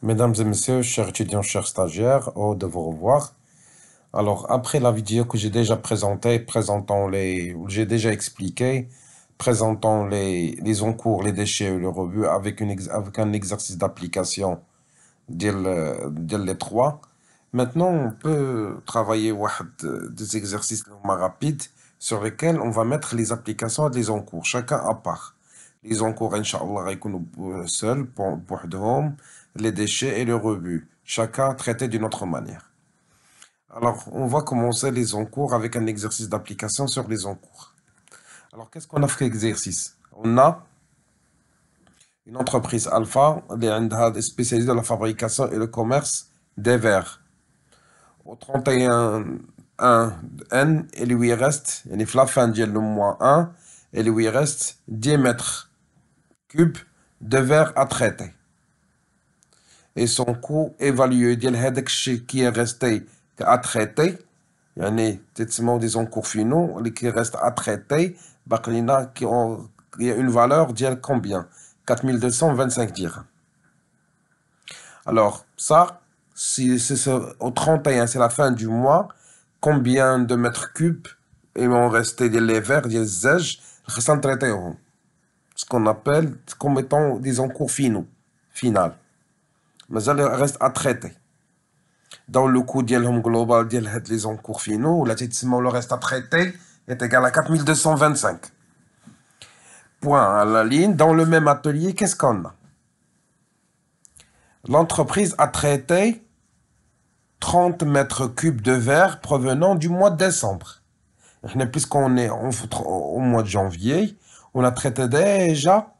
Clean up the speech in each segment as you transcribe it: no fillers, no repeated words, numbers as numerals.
Mesdames et messieurs, chers étudiants, chers stagiaires, heureux de vous revoir. Alors, après la vidéo que j'ai déjà présentée, j'ai déjà expliqué, présentant les encours, les déchets et le rebut avec un exercice d'application les trois. Maintenant, on peut travailler des exercices rapides sur lesquels on va mettre les applications et les encours, chacun à part. Les encours, Inch'Allah, يكونوا seuls, بوحدهم, les déchets et le rebut, chacun traité d'une autre manière. Alors, on va commencer les encours avec un exercice d'application sur les encours. Alors, qu'est-ce qu'on a fait exercice? On a une entreprise Alpha, elle est spécialisée dans la fabrication et le commerce des verres. Au 31 1 N, il lui reste, il est la fin du mois 1, il lui reste 10 mètres cubes de verre à traiter. Et son coût évalué ديال هذاك الشيء qui est resté à traiter, يعني تسمى des encours finaux qui reste à traiter, باقي لنا il y a une valeur ديال combien? 4225 dirhams. Alors ça, si c'est au 31, c'est la fin du mois, combien de mètres cubes ils vont rester les verres, des zèges, ce qu'on appelle comme étant des encours finaux, final. Mais ça reste à traiter. Dans le coût global les encours finaux, le reste à traiter est égal à 4225. Point à la ligne. Dans le même atelier, qu'est-ce qu'on a? L'entreprise a traité 30 mètres cubes de verre provenant du mois de décembre. Puisqu'on est au mois de janvier, on a traité déjà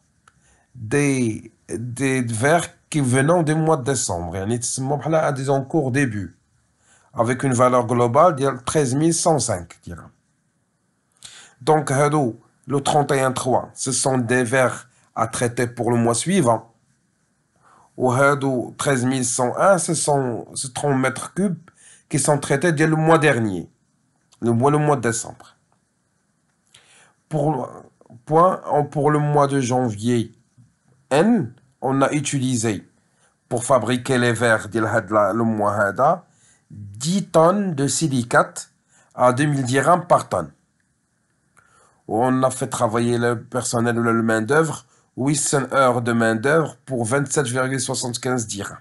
des verres qui venaient du mois de décembre. À des encours début, avec une valeur globale de 13 105. Donc, le 31-3, ce sont des verres à traiter pour le mois suivant. Ou 13 101, ce sont 30 mètres cubes qui sont traités dès le mois dernier, le mois de décembre. Pour le mois de janvier N, on a utilisé pour fabriquer les verres le mois 10 tonnes de silicate à 2000 dirhams par tonne. On a fait travailler le personnel ou le main-d'œuvre 800 heures de main-d'œuvre pour 27,75 dirhams.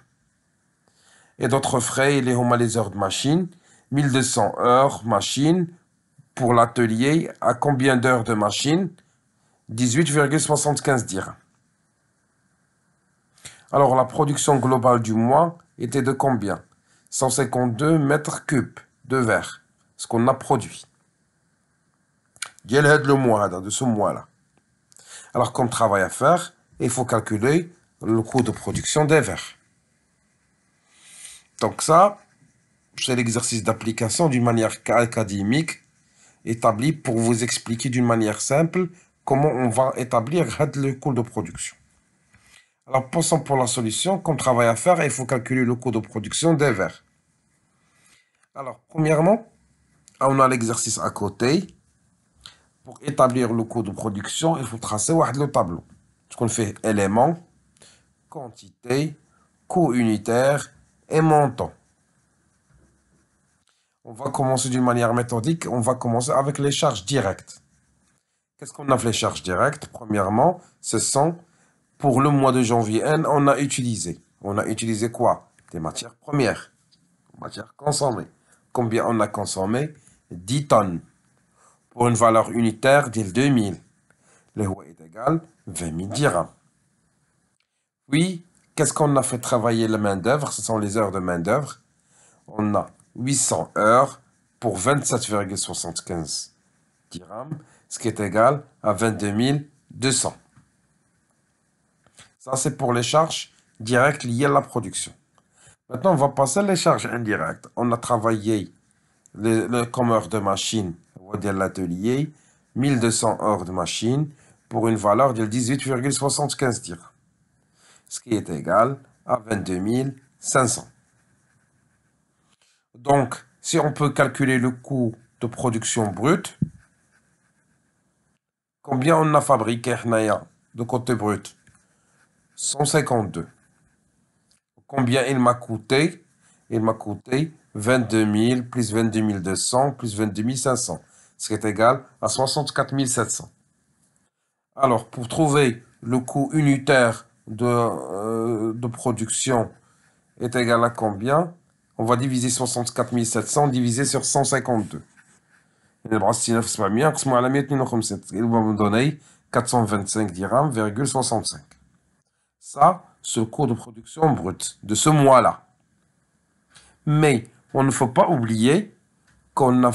Et d'autres frais, les heures de machine, 1200 heures machine pour l'atelier. À combien d'heures de machine? 18,75 dirhams. Alors, la production globale du mois était de combien? 152 mètres cubes de verre, ce qu'on a produit. Le mois, de ce mois-là. Alors, comme travail à faire, il faut calculer le coût de production des verres. Donc ça, c'est l'exercice d'application d'une manière académique, établi pour vous expliquer d'une manière simple comment on va établir le coût de production. Alors, passons pour la solution. Comme travail à faire, il faut calculer le coût de production des verres. Alors, premièrement, on a l'exercice à côté. Pour établir le coût de production, il faut tracer le tableau. Ce qu'on fait éléments, quantité, coût unitaire et montant. On va commencer d'une manière méthodique. On va commencer avec les charges directes. Qu'est-ce qu'on a fait les charges directes? Premièrement, ce sont pour le mois de janvier N, on a utilisé. On a utilisé quoi? Des matières premières, matières consommées. Combien on a consommé? 10 tonnes. Pour une valeur unitaire de 2000. Le roi est égal à 20 000 dirhams. Puis, qu'est-ce qu'on a fait travailler la main-d'œuvre? Ce sont les heures de main-d'œuvre. On a 800 heures pour 27,75 dirhams, ce qui est égal à 22 200. Ça, c'est pour les charges directes liées à la production. Maintenant, on va passer les charges indirectes. On a travaillé comme heure de machine de l'atelier, 1200 heures de machine pour une valeur de 18,75 dirhams, ce qui est égal à 22 500. Donc, si on peut calculer le coût de production brute, combien on a fabriqué de côté brut? 152. combien il m'a coûté? Il m'a coûté 22 000 plus 22 200 plus 22 500, ce qui est égal à 64 700. Alors, pour trouver le coût unitaire de production est égal à combien? On va diviser 64 700 divisé sur 152. Il va me donner 425 dirhams,65. Ça, c'est le coût de production brut de ce mois-là. Mais on ne faut pas oublier qu'on a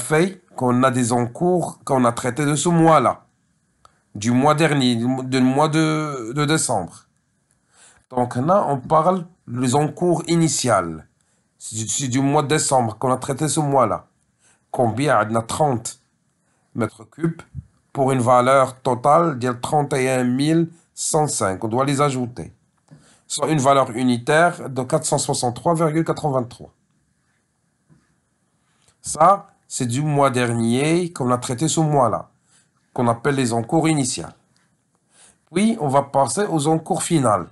des encours qu'on a traités de ce mois-là, du mois dernier, du mois de décembre. Donc là, on parle des encours initiales. C'est du mois de décembre qu'on a traité ce mois-là. Combien? On a 30 mètres cubes pour une valeur totale de 31 105. On doit les ajouter. Soit une valeur unitaire de 463,83. Ça, c'est du mois dernier qu'on a traité ce mois-là, qu'on appelle les encours initiales. Puis, on va passer aux encours finales.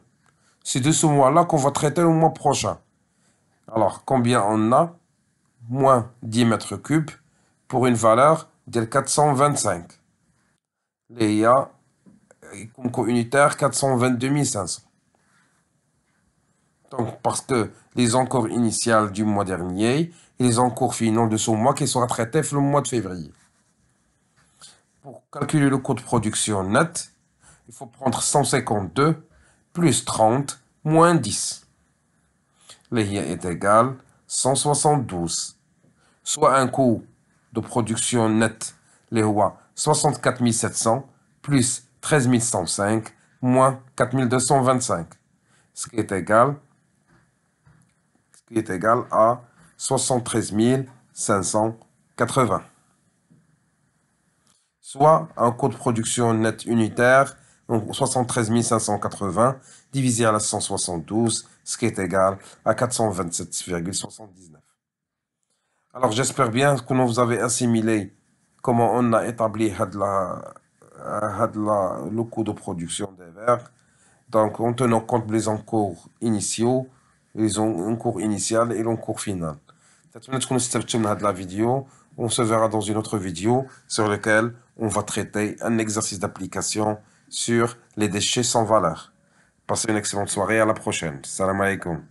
C'est de ce mois-là qu'on va traiter le mois prochain. Alors, combien on a? Moins 10 mètres cubes pour une valeur de 425. Il y a concours unitaire 422 500. Donc, parce que les encours initiales du mois dernier et les encours finaux de ce mois qui sont traités le mois de février. Pour calculer le coût de production net, il faut prendre 152 plus 30 moins 10. L'IA est égal 172. Soit un coût de production net, les rois 64 700 plus 13 105 moins 4 225. Ce qui est égal à 73 580. Soit un coût de production net unitaire, donc 73 580, divisé à la 172, ce qui est égal à 427,79. Alors j'espère bien que vous avez assimilé comment on a établi le coût de production des verres. Donc en tenant compte des encours initiaux, les encours initial et l'encours final. La vidéo. On se verra dans une autre vidéo sur laquelle on va traiter un exercice d'application sur les déchets sans valeur. Passez une excellente soirée, à la prochaine. Salam alaikum.